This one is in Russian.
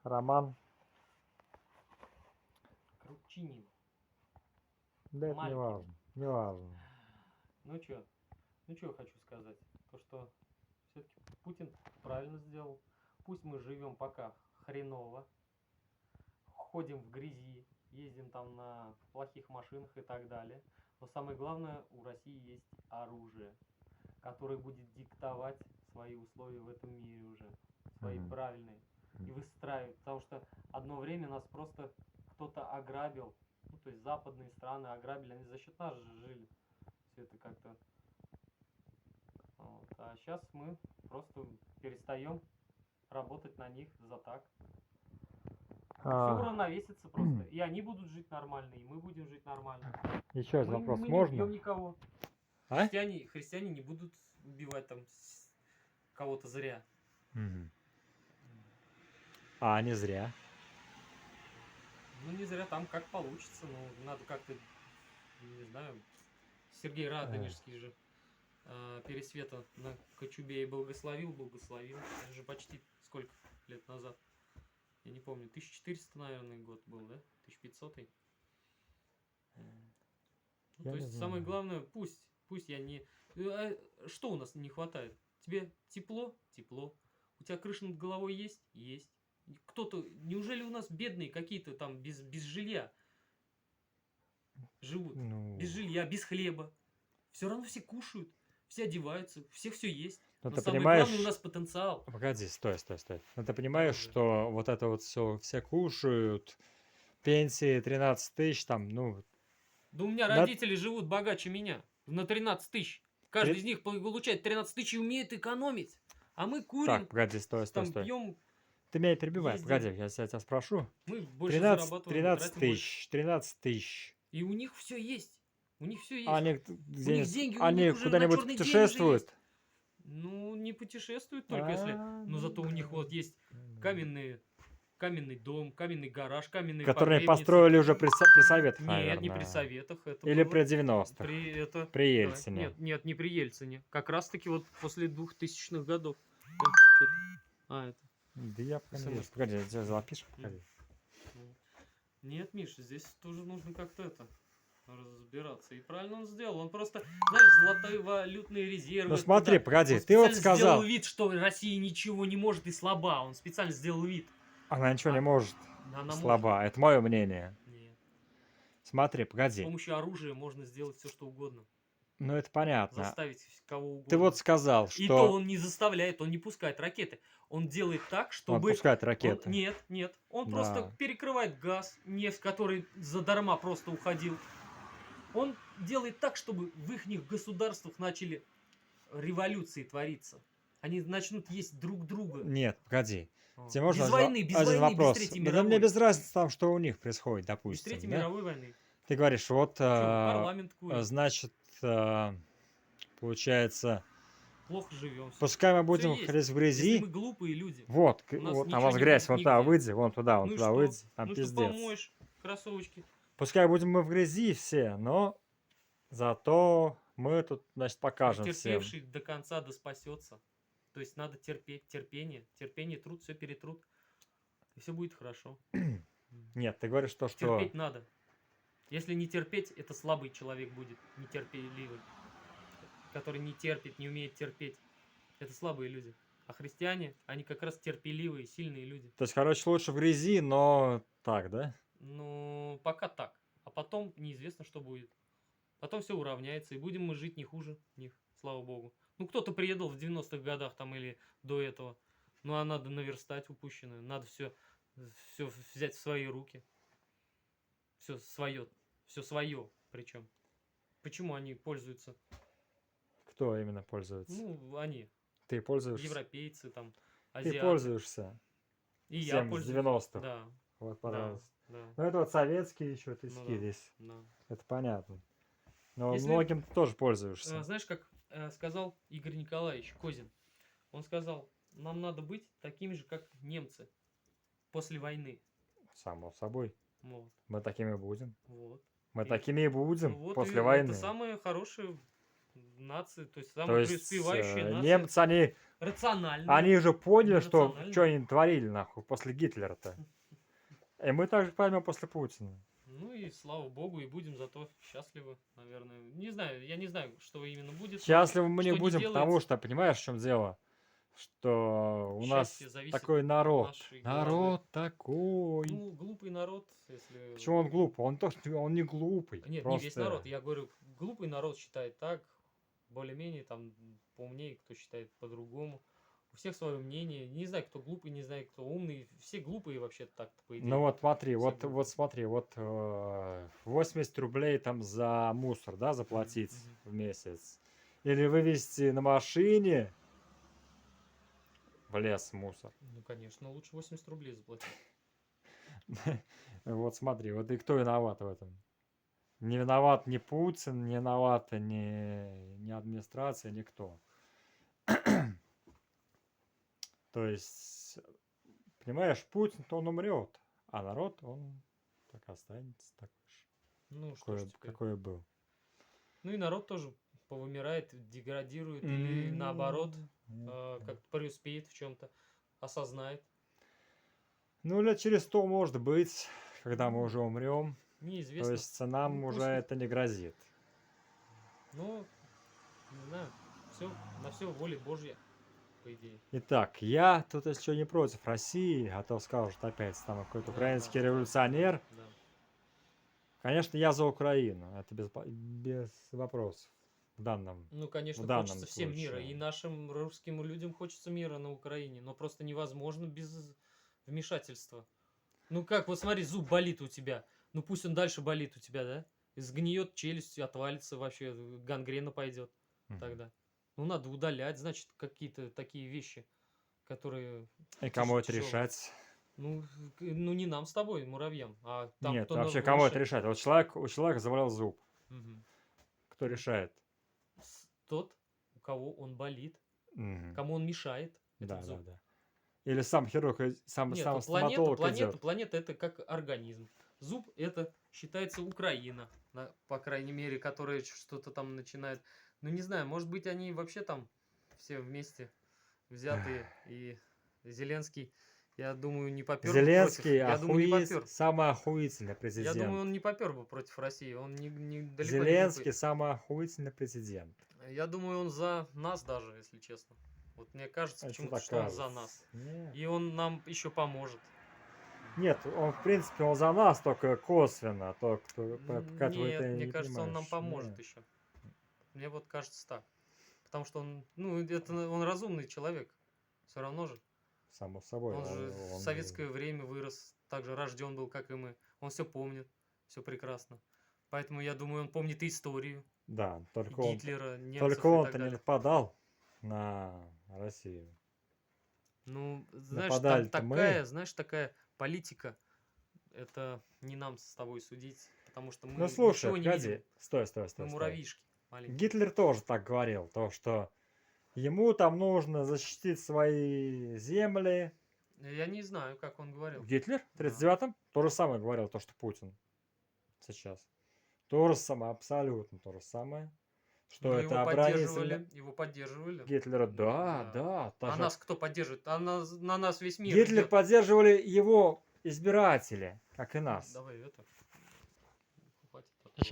Роман. Крупчинин. Да это не Малькин. важно. Не важно. Ну что я хочу сказать. То, что все-таки Путин правильно сделал. Пусть мы живем пока хреново. Ходим в грязи, ездим там на плохих машинах и так далее. Но самое главное, у России есть оружие, которое будет диктовать свои условия в этом мире уже. Свои правильные. И выстраивать. Потому что одно время нас просто кто-то ограбил. Ну, то есть западные страны ограбили. Они за счет нас же жили. Все это как-то. Вот. А сейчас мы просто перестаем работать на них за так. Все уравновесится просто. И они будут жить нормально, и мы будем жить нормально. Еще один вопрос мы можно? не убьем никого. А? Христиане не будут убивать там кого-то зря. А не зря. Ну не зря, там как получится. Ну, надо как-то, не знаю, Сергей Радонежский же Пересвета на Кочубее благословил. Это же почти сколько лет назад? Я не помню, 1400, наверное, год был, да? 1500. Ну, то есть самое главное, пусть я не... Что у нас не хватает? Тебе тепло? Тепло. У тебя крыша над головой есть? Есть. Кто-то... Неужели у нас бедные какие-то там без жилья живут? Без жилья, без хлеба. Все равно все кушают, все одеваются, у всех все есть. Но Но ты самое понимаешь... главное, у нас потенциал. Погоди, стой. Но ты понимаешь, что вот это вот все кушают, пенсии 13 тысяч там, ну... Да у меня родители живут богаче меня. На 13 тысяч. Каждый из них получает 13 тысяч и умеет экономить. А мы курим, Так, погоди, стой. пьем. Ты меня перебивай, погоди, я тебя спрошу. Мы больше зарабатываем, 13 тысяч. И у них все есть. У них все есть. Они куда-нибудь путешествуют? Ну, не путешествуют только если... Но зато у них вот есть каменный дом, каменный гараж, каменные которые построили уже при советах, наверное. Нет, не при советах. Это или было при 90-х. При Ельцине. Нет, не при Ельцине. Как раз таки вот после 2000-х годов. Это. Да я понял. Погоди, я тебя запишу, погоди. Нет, Миша, здесь тоже нужно как-то разбираться. И правильно он сделал. Он просто, знаешь, золотые валютные резервы. Ну смотри, погоди, ты вот сказал... сделал вид, что Россия ничего не может и слаба. Он специально сделал вид. Она ничего не может. Она слаба. Может. Это мое мнение. Нет. Смотри, погоди. С помощью оружия можно сделать все, что угодно. Ну это понятно. Заставить кого угодно. Ты вот сказал, что... И то он не заставляет, он не пускает ракеты. Он делает так, чтобы... Он пускает ракеты. Нет. Он просто перекрывает газ, нефть, который задарма просто уходил. Он делает так, чтобы в их государствах начали революции твориться. Они начнут есть друг друга. Нет, погоди. Тебе можно без войны, вопрос. без Третьей мировой. Да мне без разницы там, что у них происходит, допустим. Без Третьей мировой войны. Ты говоришь, вот, парламент курит. значит, получается... Плохо живем. Пускай мы будем ходить в грязи. Если мы глупые люди. Вот там у вас грязь, вон туда выйди, вон туда выйди. Там пиздец. Что помоешь, кроссовочки. Пускай будем мы в грязи все, но зато мы тут, значит, покажем всем. Терпевший до конца да спасется. То есть надо терпеть, терпение, труд, все перетрут. И все будет хорошо. Нет, ты говоришь то, что... Терпеть надо. Если не терпеть, это слабый человек будет, нетерпеливый. Который не терпит, не умеет терпеть. Это слабые люди. А христиане, они как раз терпеливые, сильные люди. То есть, короче, лучше в грязи, но так, да? Ну, пока так. А потом неизвестно, что будет. Потом все уравняется, и будем мы жить не хуже них, слава богу. Ну, кто-то приедал в 90-х годах там или до этого. Ну, а надо наверстать упущенное. Надо все взять в свои руки. Все свое причем. Почему они пользуются? Кто именно пользуется? Ну, они. Ты пользуешься? Европейцы, там, азиаты. Ты пользуешься? И я пользуюсь. 90-х? Да. Вот, пожалуйста. Да. Ну, это вот советские еще тыски здесь. Да. Это понятно. Но многим ты тоже пользуешься. Знаешь, как сказал Игорь Николаевич Козин? Он сказал, нам надо быть такими же, как немцы после войны. Само собой. Вот. Мы такими будем. Вот. Мы такими и будем вот после и войны. Это самые хорошие нации, то есть самые преуспевающие нации. Немцы, они рациональные. Они же поняли, что Рациональные. они творили, нахуй, после Гитлера-то. И мы также поймем после Путина. Ну и слава богу, и будем зато счастливы, наверное. Не знаю, я не знаю, что именно будет. но Счастливы мы не что не будем, потому делается, что, понимаешь, в чем дело? Что у нас счастье зависит такой от народ. нашей головы. Народ такой. Ну, глупый народ, если... Почему он глупый? Он не глупый. Нет, не весь просто... народ. Я говорю, глупый народ считает так, более-менее там поумнее, кто считает по-другому. У всех свое мнение. Не знаю, кто глупый, не знаю, кто умный. Все глупые вообще так-то, по идее. Ну вот смотри, Все вот глупые. смотри, 80 рублей там за мусор, да, заплатить Мгм. в месяц. Или вывезти на машине в лес мусор. Ну, конечно, лучше 80 рублей заплатить. Вот смотри, вот и кто виноват в этом? Не виноват ни Путин, не виновата ни администрация, никто. То есть, понимаешь, Путин-то он умрет, а народ, он так останется такой же, Ну, что ж теперь. какой и был. Ну и народ тоже повымирает, деградирует, или наоборот, как преуспеет в чем-то, осознает. Ну, лет через 100 может быть, когда мы Ну, уже умрем. То неизвестно. есть нам Ну, уже после- это не грозит. Ну, не знаю, все, на все воля Божья, по идее. Итак, я тут еще не против России, а то скажут опять, там какой-то Да, украинский да, да, революционер. да. Конечно, я за Украину, это без вопросов в данном. Ну, конечно, данном хочется всем мира. случае. И нашим русским людям хочется мира на Украине. Но просто невозможно без вмешательства. Ну как, вот смотри, зуб болит у тебя. Ну пусть он дальше болит у тебя, да? Сгниет челюсть, отвалится вообще, гангрена пойдет Мгм. тогда. Ну надо удалять, значит, какие-то такие вещи, которые... И кому это тяжелые. решать? Ну, ну не нам с тобой, муравьям, а там Нет, кто вообще, выше. кому это решать? Вот у человека заболел зуб. Мгм. Кто решает? Тот, у кого он болит, Мгм. кому он мешает, этот Да, зуб. да, да. Или сам хирург, сам Нет, стоматолог идет. планета это как организм. Зуб это считается Украина, по крайней мере, которая что-то там начинает. Ну не знаю, может быть они вообще там все вместе взятые и Зеленский, я думаю, не попер бы против. Зеленский Я думаю, не попер. самый охуительный Я президент. думаю, он не попер бы против России. Он далеко Зеленский не самый охуительный президент. глупый. Я думаю, он за нас даже, если честно. Вот мне кажется, Это почему-то, так что он кажется. за нас. Нет. И он нам еще поможет. Нет, он в принципе он за нас только косвенно, только пока ты Нет, это мне не кажется, он нам понимаешь. поможет Нет. еще. Мне вот кажется так. Потому что он, ну, это он разумный человек. Все равно же. Само собой. Он же в советское время вырос, также рожден был, как и мы. Он все помнит, все прекрасно. Поэтому я думаю, он помнит и историю Да, и только он, Гитлера, немцев только и так он-то не далее. нападал на Россию. Ну, знаешь, там Нападали-то мы. такая, знаешь, такая политика. Это не нам с тобой судить, потому что мы Ну слушай, ничего не погоди. видим. Стой. Мы муравьишки маленькие. Гитлер тоже так говорил, то что ему там нужно защитить свои земли. Я не знаю, как он говорил. Гитлер в Да. 39-м то же самое говорил, то что Путин сейчас. То же самое, абсолютно то же самое. Что Но это его оборонительно. поддерживали. Его поддерживали. Гитлера, да. А даже нас кто поддерживает? А на нас весь мир Гитлер идет. поддерживали его избиратели, как и нас. Давай это. Хватит. Сейчас